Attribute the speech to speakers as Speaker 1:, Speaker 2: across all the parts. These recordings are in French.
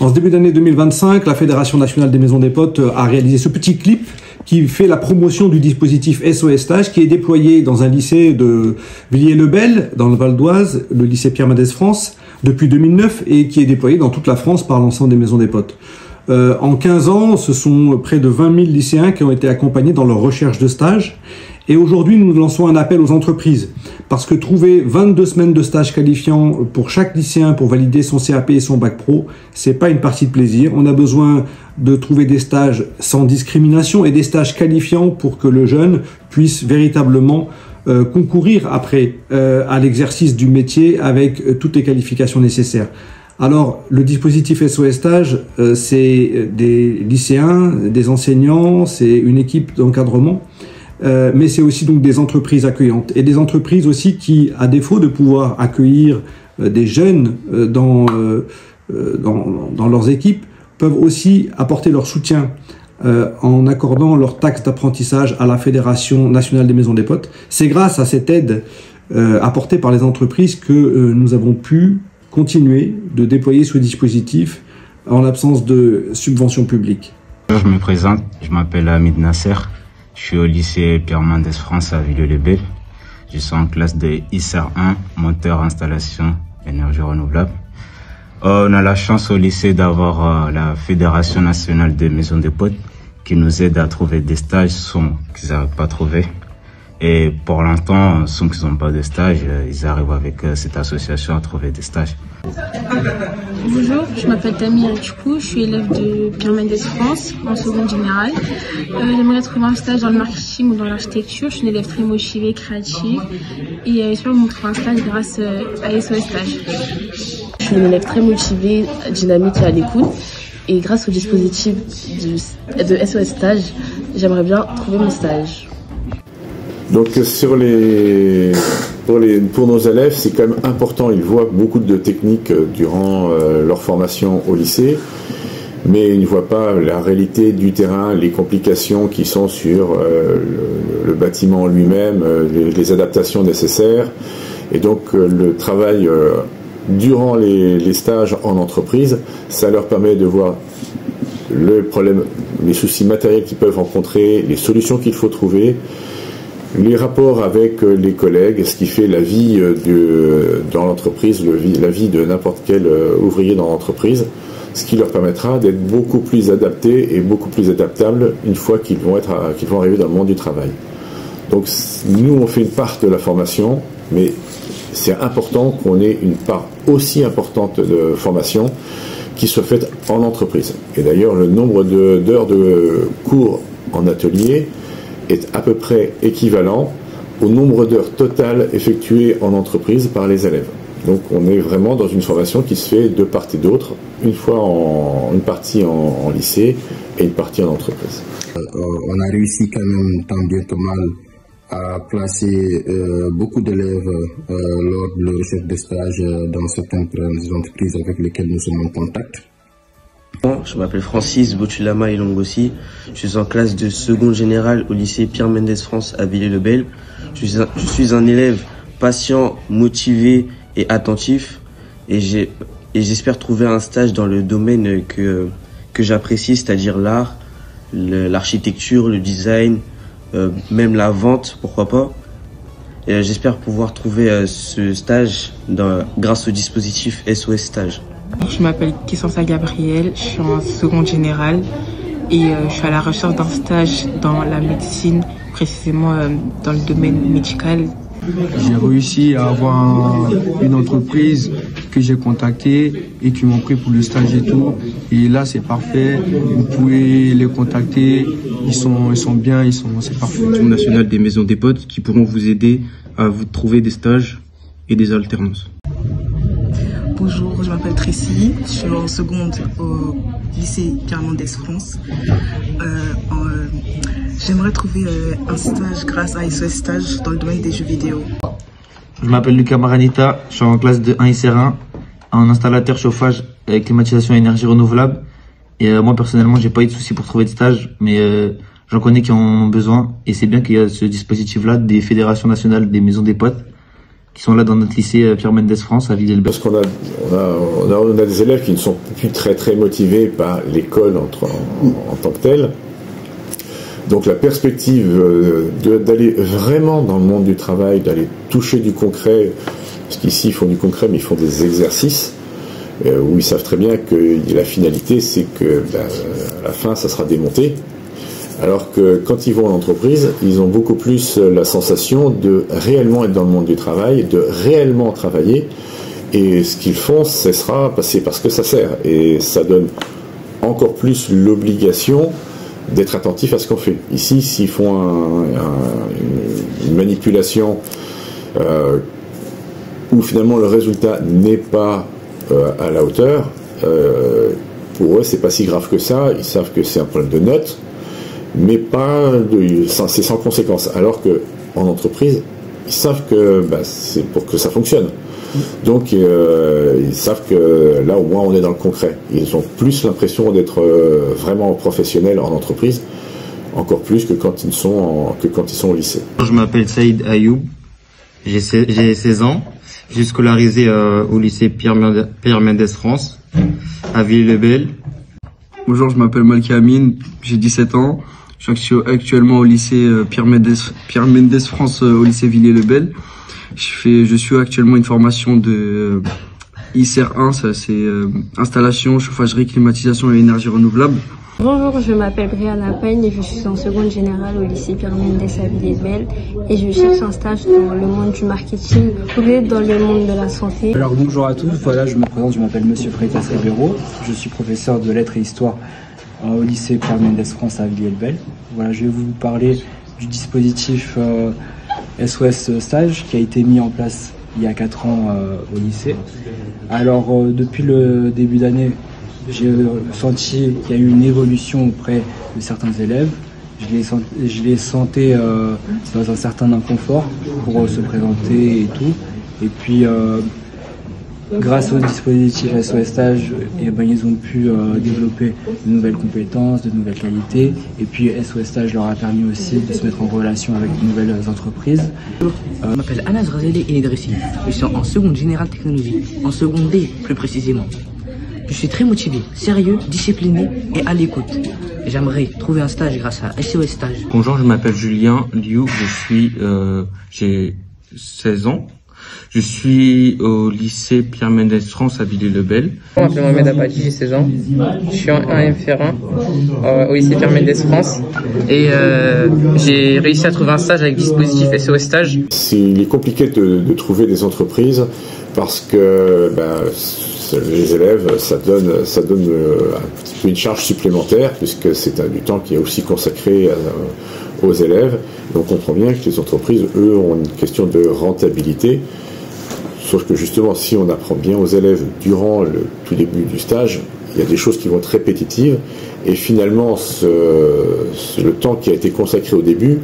Speaker 1: En ce début d'année 2025, la Fédération nationale des maisons des potes a réalisé ce petit clip qui fait la promotion du dispositif SOS Stage qui est déployé dans un lycée de Villiers-le-Bel, dans le Val d'Oise, le lycée Pierre Mendès France, depuis 2009 et qui est déployé dans toute la France par l'ensemble des maisons des potes. En 15 ans, ce sont près de 20 000 lycéens qui ont été accompagnés dans leur recherche de stage. Et aujourd'hui, nous lançons un appel aux entreprises parce que trouver 22 semaines de stage qualifiant pour chaque lycéen pour valider son CAP et son bac pro, c'est pas une partie de plaisir. On a besoin de trouver des stages sans discrimination et des stages qualifiants pour que le jeune puisse véritablement concourir après à l'exercice du métier avec toutes les qualifications nécessaires. Alors, le dispositif SOS Stage, c'est des lycéens, des enseignants, c'est une équipe d'encadrement. Mais c'est aussi donc des entreprises accueillantes et des entreprises aussi qui, à défaut de pouvoir accueillir des jeunes dans leurs équipes, peuvent aussi apporter leur soutien en accordant leur taxe d'apprentissage à la Fédération nationale des maisons des potes. C'est grâce à cette aide apportée par les entreprises que nous avons pu continuer de déployer ce dispositif en l'absence de subventions publiques.
Speaker 2: Je me présente, je m'appelle Hamid Nasser. Je suis au lycée Pierre Mendès France à Villiers-le-Bel. Je suis en classe de ISR 1, moteur installation énergie renouvelable. On a la chance au lycée d'avoir la Fédération nationale des maisons des potes qui nous aide à trouver des stages qu'ils n'arrivent pas à trouver. Et pour l'instant, ceux qui n'ont pas de stage, ils arrivent avec cette association à trouver des stages.
Speaker 3: Bonjour, je m'appelle Tamir Choukou, je suis élève de Pierre Mendès France en seconde générale. J'aimerais trouver un stage dans le marketing ou dans l'architecture. Je suis une élève très motivée, créative et j'espère me trouver un stage grâce à SOS Stage.
Speaker 4: Je suis une élève très motivée, dynamique et à l'écoute. Et grâce au dispositif de SOS Stage, j'aimerais bien trouver mon stage.
Speaker 5: Donc pour nos élèves, c'est quand même important. Ils voient beaucoup de techniques durant leur formation au lycée, mais ils ne voient pas la réalité du terrain, les complications qui sont sur le bâtiment lui-même, les adaptations nécessaires. Et donc le travail durant les stages en entreprise, ça leur permet de voir le problème, les soucis matériels qu'ils peuvent rencontrer, les solutions qu'il faut trouver, les rapports avec les collègues, ce qui fait la vie dans l'entreprise, la vie de n'importe quel ouvrier dans l'entreprise, ce qui leur permettra d'être beaucoup plus adaptés et beaucoup plus adaptables une fois qu'ils vont arriver dans le monde du travail. Donc nous, on fait une part de la formation, mais c'est important qu'on ait une part aussi importante de formation qui soit faite en entreprise. Et d'ailleurs, le nombre d'heures de cours en atelier est à peu près équivalent au nombre d'heures totales effectuées en entreprise par les élèves. Donc on est vraiment dans une formation qui se fait de part et d'autre, une partie en lycée et une partie en entreprise.
Speaker 6: On a réussi quand même tant bien que mal à placer beaucoup d'élèves lors de leur recherche de stage dans certaines entreprises avec lesquelles nous sommes en contact.
Speaker 7: Je m'appelle Francis Boutulama Ilongossi, je suis en classe de seconde générale au lycée Pierre Mendès France à Villiers-le-Bel. Je suis un élève patient, motivé et attentif et j'espère trouver un stage dans le domaine que j'apprécie, c'est-à-dire l'art, l'architecture, le design, même la vente, pourquoi pas. Et j'espère pouvoir trouver ce stage grâce au dispositif SOS Stage.
Speaker 8: Je m'appelle Kissansa Gabriel, je suis en seconde générale et je suis à la recherche d'un stage dans la médecine, précisément dans le domaine médical.
Speaker 9: J'ai réussi à avoir une entreprise que j'ai contactée et qui m'ont pris pour le stage et tout. Et là, c'est parfait. Vous pouvez les contacter. Ils sont bien, c'est parfait.
Speaker 10: Fédération nationale des maisons des potes qui pourront vous aider à vous trouver des stages et des alternances.
Speaker 11: Bonjour, je m'appelle Tracy, je suis en seconde au lycée Pierre Mendès France. J'aimerais trouver un stage grâce à SOS Stage dans le domaine des jeux vidéo.
Speaker 12: Je m'appelle Lucas Maranita, je suis en classe de 1 ICR1, en installateur chauffage et climatisation énergie renouvelable. Et moi personnellement, j'ai pas eu de soucis pour trouver de stage, mais j'en connais qui en ont besoin. Et c'est bien qu'il y a ce dispositif-là des fédérations nationales des maisons des potes qui sont là dans notre lycée Pierre Mendès France à Villers-le-Bel.
Speaker 5: Parce qu'on a des élèves qui ne sont plus très motivés par l'école en tant que telle. Donc la perspective d'aller vraiment dans le monde du travail, d'aller toucher du concret, parce qu'ici ils font du concret mais ils font des exercices, où ils savent très bien que la finalité c'est que à la fin ça sera démonté. Alors que quand ils vont en entreprise, ils ont beaucoup plus la sensation de réellement être dans le monde du travail, de réellement travailler, et ce qu'ils font, c'est parce que ça sert, et ça donne encore plus l'obligation d'être attentif à ce qu'on fait. Ici, s'ils font une manipulation où finalement le résultat n'est pas à la hauteur, pour eux, c'est pas si grave que ça, ils savent que c'est un problème de notes, mais c'est sans conséquence. Alors que en entreprise, ils savent que c'est pour que ça fonctionne. Donc ils savent que là au moins on est dans le concret. Ils ont plus l'impression d'être vraiment professionnels en entreprise, encore plus que quand ils sont au lycée.
Speaker 12: Je m'appelle Saïd Ayoub, j'ai 16 ans, j'ai scolarisé au lycée Pierre Mendès France à Villers-le-Bel.
Speaker 9: Bonjour, je m'appelle Malki Amine, j'ai 17 ans. Je suis actuellement au lycée Pierre Mendès France au lycée Villers-le-Bel. Je suis actuellement une formation de ICR 1, ça c'est installation, chauffagerie, climatisation et énergie renouvelable.
Speaker 13: Bonjour, je m'appelle Brianna Payne et je suis en seconde générale au lycée Pierre Mendès à Villers-le-Bel et je cherche un stage dans le monde du marketing ou dans le monde de la santé.
Speaker 14: Alors bonjour à tous, voilà je me présente, je m'appelle Monsieur Freitas Ribeiro, je suis professeur de lettres et histoire au lycée Pierre Mendès France à Villers-le-Bel. Voilà, je vais vous parler du dispositif SOS Stage qui a été mis en place il y a 4 ans au lycée. Alors depuis le début d'année, j'ai senti qu'il y a eu une évolution auprès de certains élèves. Je les sentais dans un certain inconfort pour se présenter et tout. Et puis grâce au dispositif SOS Stage, ils ont pu développer de nouvelles compétences, de nouvelles qualités. Et puis SOS Stage leur a permis aussi de se mettre en relation avec de nouvelles entreprises.
Speaker 15: Je m'appelle Anas Razeli Inedressi. Je suis en seconde générale technologie, en seconde D plus précisément. Je suis très motivé, sérieux, discipliné et à l'écoute. J'aimerais trouver un stage grâce à SOS Stage.
Speaker 10: Bonjour, je m'appelle Julien Liu, j'ai 16 ans. Je suis au lycée Pierre Mendès France à Villers-le-Bel.
Speaker 16: Je m'appelle Mohamed Abadi, j'ai 16 ans. Je suis en FR1 au lycée Pierre Mendès France et j'ai réussi à trouver un stage avec dispositif SOS Stage.
Speaker 5: Il est compliqué de trouver des entreprises parce que les élèves, ça donne un petit peu une charge supplémentaire puisque c'est du temps qui est aussi consacré aux élèves. Et on comprend bien que les entreprises, eux, ont une question de rentabilité. Sauf que justement, si on apprend bien aux élèves durant le tout début du stage, il y a des choses qui vont être répétitives. Et finalement, le temps qui a été consacré au début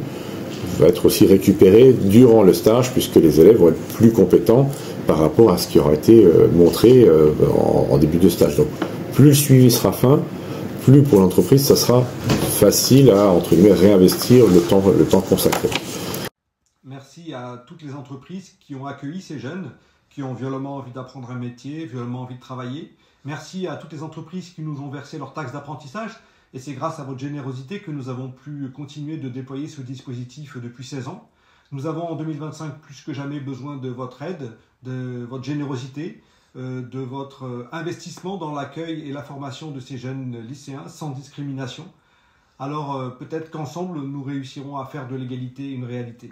Speaker 5: va être aussi récupéré durant le stage puisque les élèves vont être plus compétents par rapport à ce qui aura été montré en début de stage. Donc, plus le suivi sera fin, plus pour l'entreprise, ça sera facile à, entre guillemets, réinvestir le temps consacré.
Speaker 1: Merci à toutes les entreprises qui ont accueilli ces jeunes, qui ont violemment envie d'apprendre un métier, violemment envie de travailler. Merci à toutes les entreprises qui nous ont versé leur taxe d'apprentissage. Et c'est grâce à votre générosité que nous avons pu continuer de déployer ce dispositif depuis 16 ans. Nous avons en 2025 plus que jamais besoin de votre aide, de votre générosité, de votre investissement dans l'accueil et la formation de ces jeunes lycéens sans discrimination. Alors peut-être qu'ensemble, nous réussirons à faire de l'égalité une réalité.